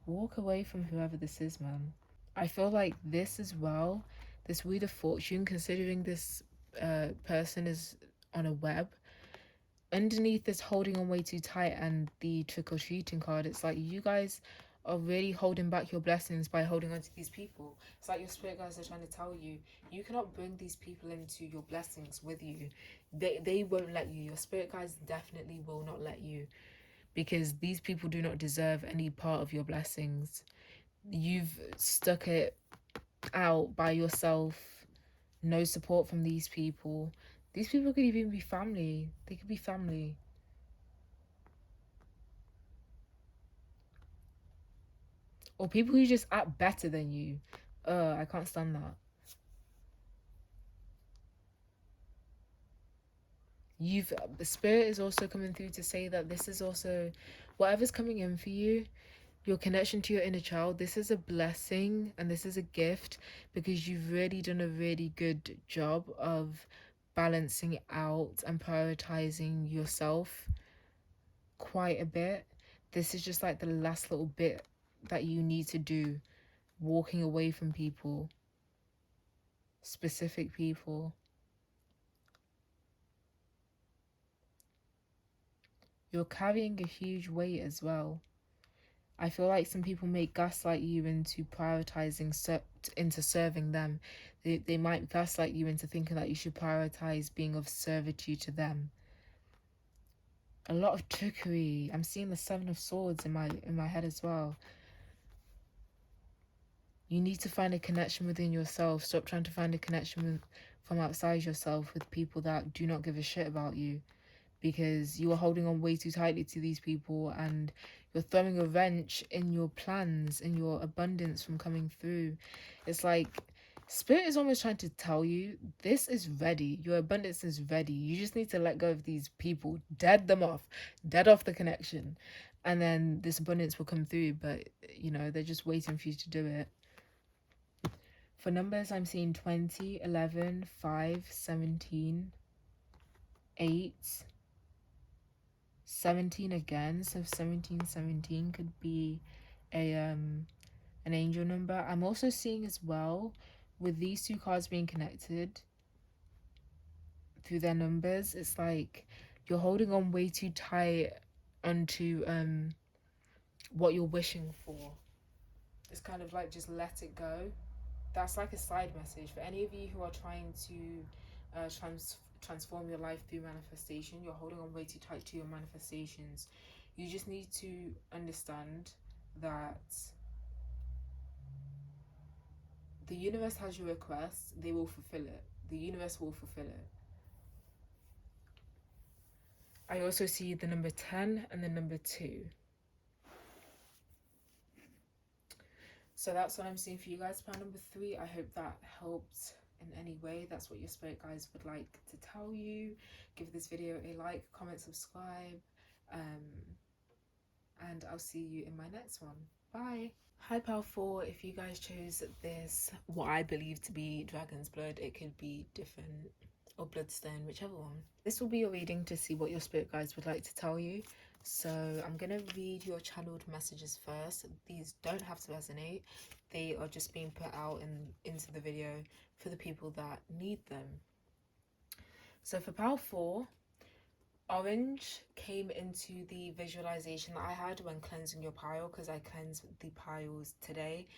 Speaker 1: Walk away from whoever this is, man. I feel like this as well, this Wheel of Fortune, considering this person is on a web, underneath this holding on way too tight and the trick-or-treating card, it's like you guys are really holding back your blessings by holding on to these people. It's like your spirit guides are trying to tell you, you cannot bring these people into your blessings with you. They won't let you. Your spirit guides definitely will not let you, because these people do not deserve any part of your blessings. You've stuck it out by yourself. No support from these people. These people could even be family. They could be family. Or people who just act better than you. I can't stand that. The spirit is also coming through to say that this is also whatever's coming in for you, your connection to your inner child, this is a blessing and this is a gift, because you've really done a really good job of balancing out and prioritizing yourself quite a bit. This is just like the last little bit that you need to do, walking away from people, specific people. You're carrying a huge weight as well. I feel like some people may gaslight you into prioritizing into serving them. They might gaslight you into thinking that you should prioritize being of servitude to them. A lot of trickery. I'm seeing the Seven of Swords in my head as well. You need to find a connection within yourself. Stop trying to find a connection from outside yourself with people that do not give a shit about you, because you are holding on way too tightly to these people and you're throwing a wrench in your plans, in your abundance from coming through. It's like spirit is almost trying to tell you this is ready. Your abundance is ready. You just need to let go of these people, dead them off, dead off the connection, and then this abundance will come through. But you know, they're just waiting for you to do it. For numbers, I'm seeing 20, 11, 5, 17, 8, 17 again. So 17 could be a an angel number. I'm also seeing as well with these two cards being connected through their numbers, it's like you're holding on way too tight onto what you're wishing for. It's kind of like just let it go. That's like a side message for any of you who are trying to transform your life through manifestation. You're holding on way too tight to your manifestations. You just need to understand that the universe has your request. They will fulfill it. The universe will fulfill it. I also see the number 10 and the number 2. So that's what I'm seeing for you guys. Plan number 3. I hope that helped in any way. That's what your spirit guides would like to tell you. Give this video a like, comment, subscribe, and I'll see you in my next one. Bye. Hi Pal 4, if you guys chose this, what I believe to be dragon's blood, it could be different, or bloodstone, whichever one. This will be your reading to see what your spirit guides would like to tell you. So I'm going to read your channeled messages first. These don't have to resonate. They are just being put out into the video for the people that need them. So for Pal 4, orange came into the visualization that I had when cleansing your pile, because I cleansed the piles today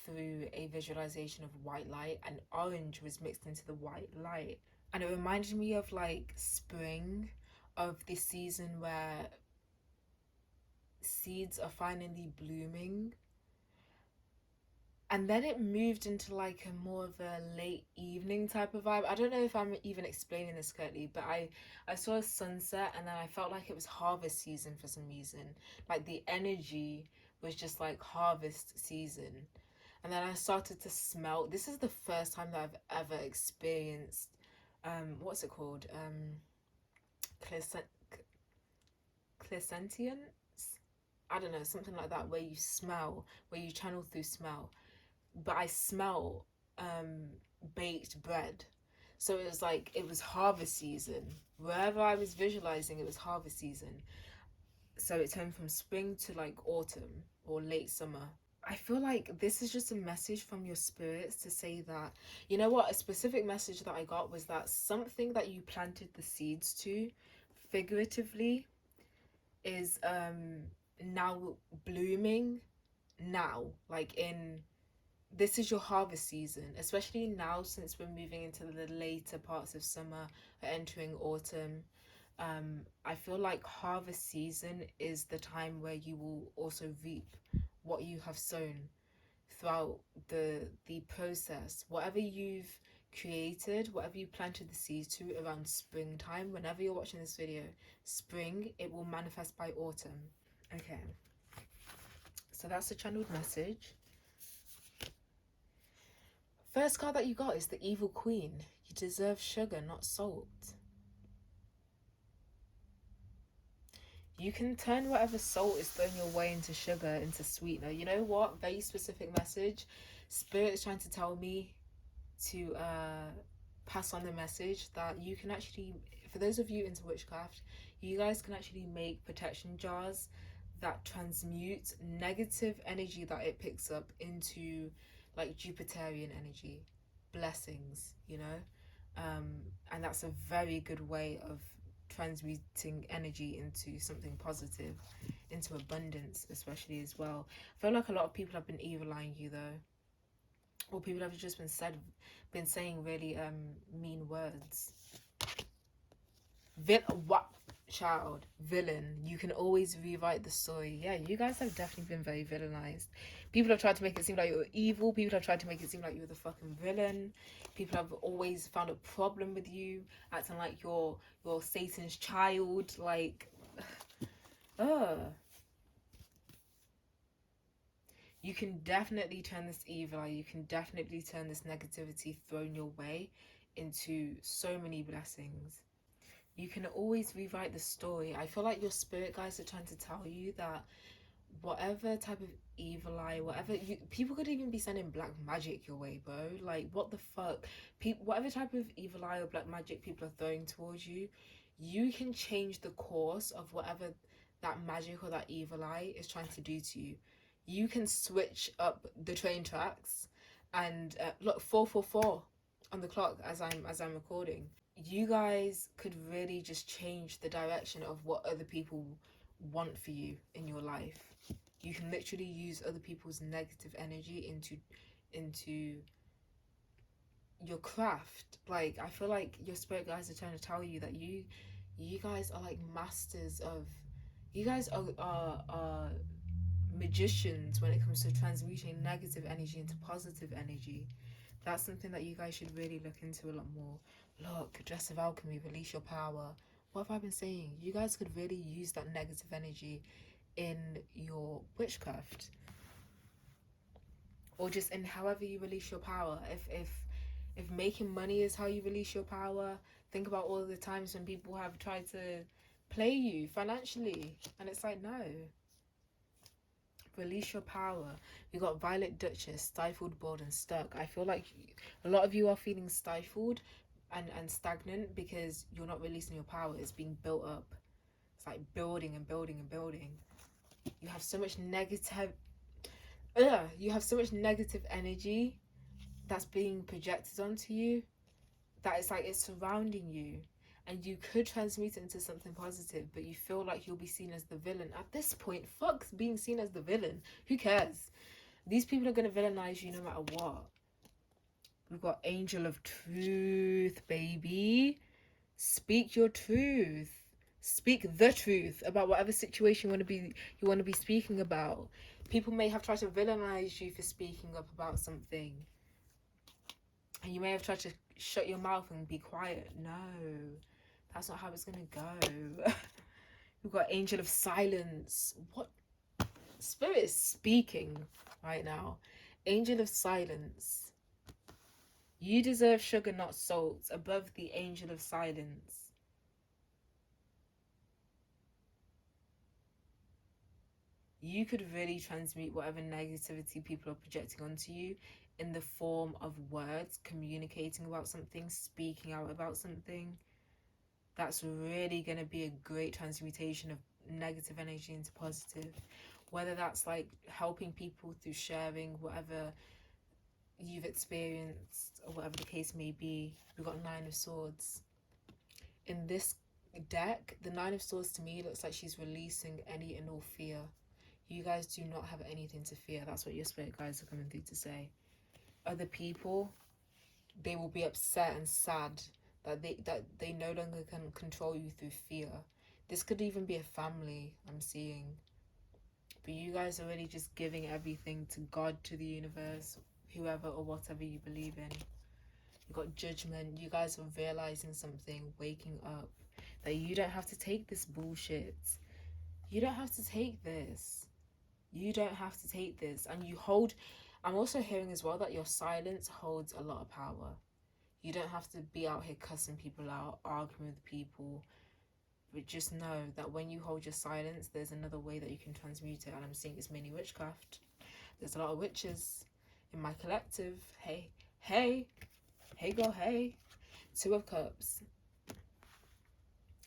Speaker 1: through a visualization of white light, and orange was mixed into the white light. And it reminded me of like spring, of this season where seeds are finally blooming. And then it moved into like a more of a late evening type of vibe. I don't know if I'm even explaining this correctly, but I saw a sunset and then I felt like it was harvest season for some reason. Like the energy was just like harvest season. And then I started to smell. This is the first time that I've ever experienced, what's it called? Clairsentience? I don't know, something like that, where you smell, where you channel through smell. But I smell baked bread. So it was like, it was harvest season. Wherever I was visualizing, it was harvest season. So it turned from spring to like autumn or late summer. I feel like this is just a message from your spirits to say that, you know what, a specific message that I got was that something that you planted the seeds to, figuratively, is now blooming now, like in, this is your harvest season, especially now since we're moving into the later parts of summer, entering autumn. I feel like harvest season is the time where you will also reap what you have sown throughout the process. Whatever you've created, whatever you planted the seeds to around springtime, whenever you're watching this video, spring, it will manifest by autumn. Okay, so that's the channeled message. First card that you got is the Evil Queen. You deserve sugar, not salt. You can turn whatever salt is thrown your way into sugar, into sweetener. You know what? Very specific message. Spirit is trying to tell me to pass on the message that you can actually, for those of you into witchcraft, you guys can actually make protection jars that transmute negative energy that it picks up into like Jupiterian energy, blessings, you know? And that's a very good way of transmuting energy into something positive, into abundance especially as well. I feel like a lot of people have been evil eyeing you though, or people have just been saying really mean words. What child? Villain. You can always rewrite the story. Yeah, you guys have definitely been very villainized. People have tried to make it seem like you were evil. People have tried to make it seem like you were the fucking villain. People have always found a problem with you, acting like you're Satan's child. Like, you can definitely turn this evil, you can definitely turn this negativity thrown your way into so many blessings. You can always rewrite the story. I feel like your spirit guides are trying to tell you that whatever type of evil eye, people could even be sending black magic your way, bro. Like, what the fuck? Whatever type of evil eye or black magic people are throwing towards you, you can change the course of whatever that magic or that evil eye is trying to do to you. You can switch up the train tracks And look, 444 on the clock as I'm recording. You guys could really just change the direction of what other people want for you in your life. You can literally use other people's negative energy into your craft. Like, I feel like your spirit guides are trying to tell you that you guys are like masters of, you guys are magicians when it comes to transmuting negative energy into positive energy. That's something that you guys should really look into a lot more. Look, Dress of Alchemy, release your power. What have I been saying? You guys could really use that negative energy in your witchcraft, or just in however you release your power. If making money is how you release your power, think about all the times when people have tried to play you financially, and it's like, no. Release your power. We got Violet Duchess, stifled, bored, and stuck. I feel like a lot of you are feeling stifled and stagnant because you're not releasing your power. It's being built up. It's like building and building and building. You have so much negative. You have so much negative energy that's being projected onto you that it's like it's surrounding you. And you could transmute it into something positive, but you feel like you'll be seen as the villain. At this point, fuck being seen as the villain. Who cares? These people are going to villainize you no matter what. We've got Angel of Truth, baby. Speak your truth. Speak the truth about whatever situation you want to be speaking about. People may have tried to villainize you for speaking up about something. And you may have tried to shut your mouth and be quiet. No. That's not how it's gonna go. We've got Angel of Silence. What? Spirit is speaking right now. Angel of Silence. You deserve sugar, not salt. Above the Angel of Silence. You could really transmute whatever negativity people are projecting onto you in the form of words, communicating about something, speaking out about something. That's really going to be a great transmutation of negative energy into positive. Whether that's like helping people through sharing whatever you've experienced or whatever the case may be. We've got Nine of Swords. In this deck, the Nine of Swords to me looks like she's releasing any and all fear. You guys do not have anything to fear. That's what your spirit guides are coming through to say. Other people, they will be upset and sad that they no longer can control you through fear. This could even be a family I'm seeing. But you guys are really just giving everything to God, to the universe, whoever or whatever you believe in. You got Judgment. You guys are realizing something, waking up, that you don't have to take this bullshit. You don't have to take this. You don't have to take this. And you hold... I'm also hearing as well that your silence holds a lot of power. You don't have to be out here cussing people out, arguing with people. But just know that when you hold your silence, there's another way that you can transmute it. And I'm seeing it's mainly witchcraft. There's a lot of witches in my collective. Hey, hey, hey girl, hey. Two of Cups.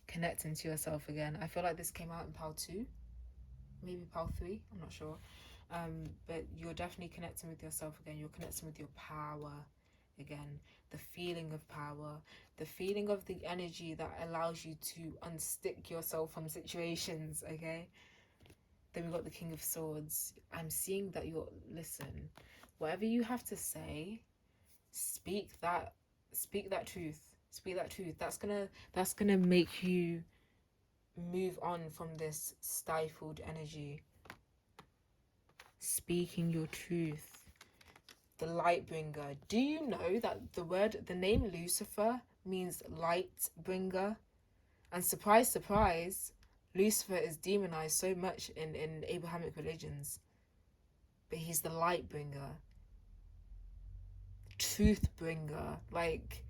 Speaker 1: Connecting to yourself again. I feel like this came out in pile 2. Maybe pile 3. I'm not sure. But you're definitely connecting with yourself again. You're connecting with your power again. The feeling of power. The feeling of the energy that allows you to unstick yourself from situations, okay? Then we've got the King of Swords. I'm seeing that you're... Listen, whatever you have to say, speak that truth. Speak that truth. That's gonna make you move on from this stifled energy. Speaking your truth. The light bringer. Do you know that the name Lucifer means light bringer? And surprise, surprise, Lucifer is demonized so much in Abrahamic religions. But he's the light bringer. Truth bringer. Like,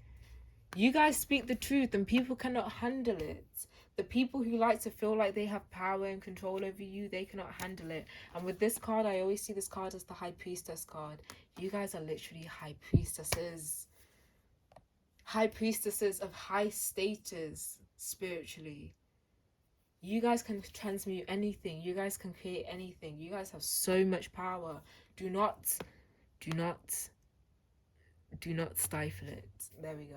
Speaker 1: you guys speak the truth and people cannot handle it. The people who like to feel like they have power and control over you, they cannot handle it. And with this card, I always see this card as the High Priestess card. You guys are literally High Priestesses. High Priestesses of high status spiritually. You guys can transmute anything. You guys can create anything. You guys have so much power. Do not Do not stifle it. There we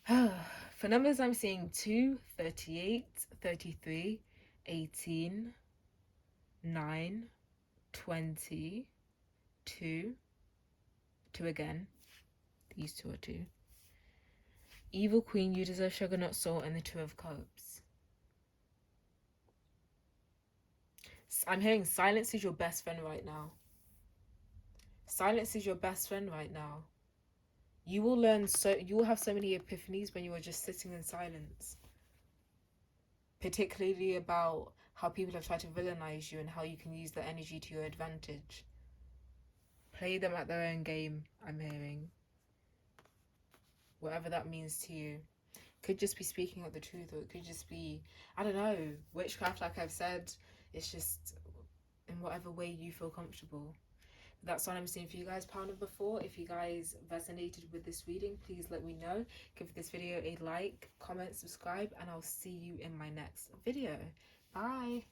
Speaker 1: go. For numbers, I'm seeing 2, 38, 33, 18, 9, 20, 2, 2 again. These two are 2. Evil Queen, you deserve sugar, not salt, and the 2 of Cups. I'm hearing silence is your best friend right now. Silence is your best friend right now. You will have so many epiphanies when you are just sitting in silence. Particularly about how people have tried to villainize you and how you can use the energy to your advantage. Play them at their own game, I'm hearing. Whatever that means to you. Could just be speaking out the truth, or it could just be, I don't know, witchcraft, like I've said. It's just in whatever way you feel comfortable. That's what I'm seeing for you guys. Power number 4. If you guys resonated with this reading, please let me know. Give this video a like, comment, subscribe, and I'll see you in my next video. Bye.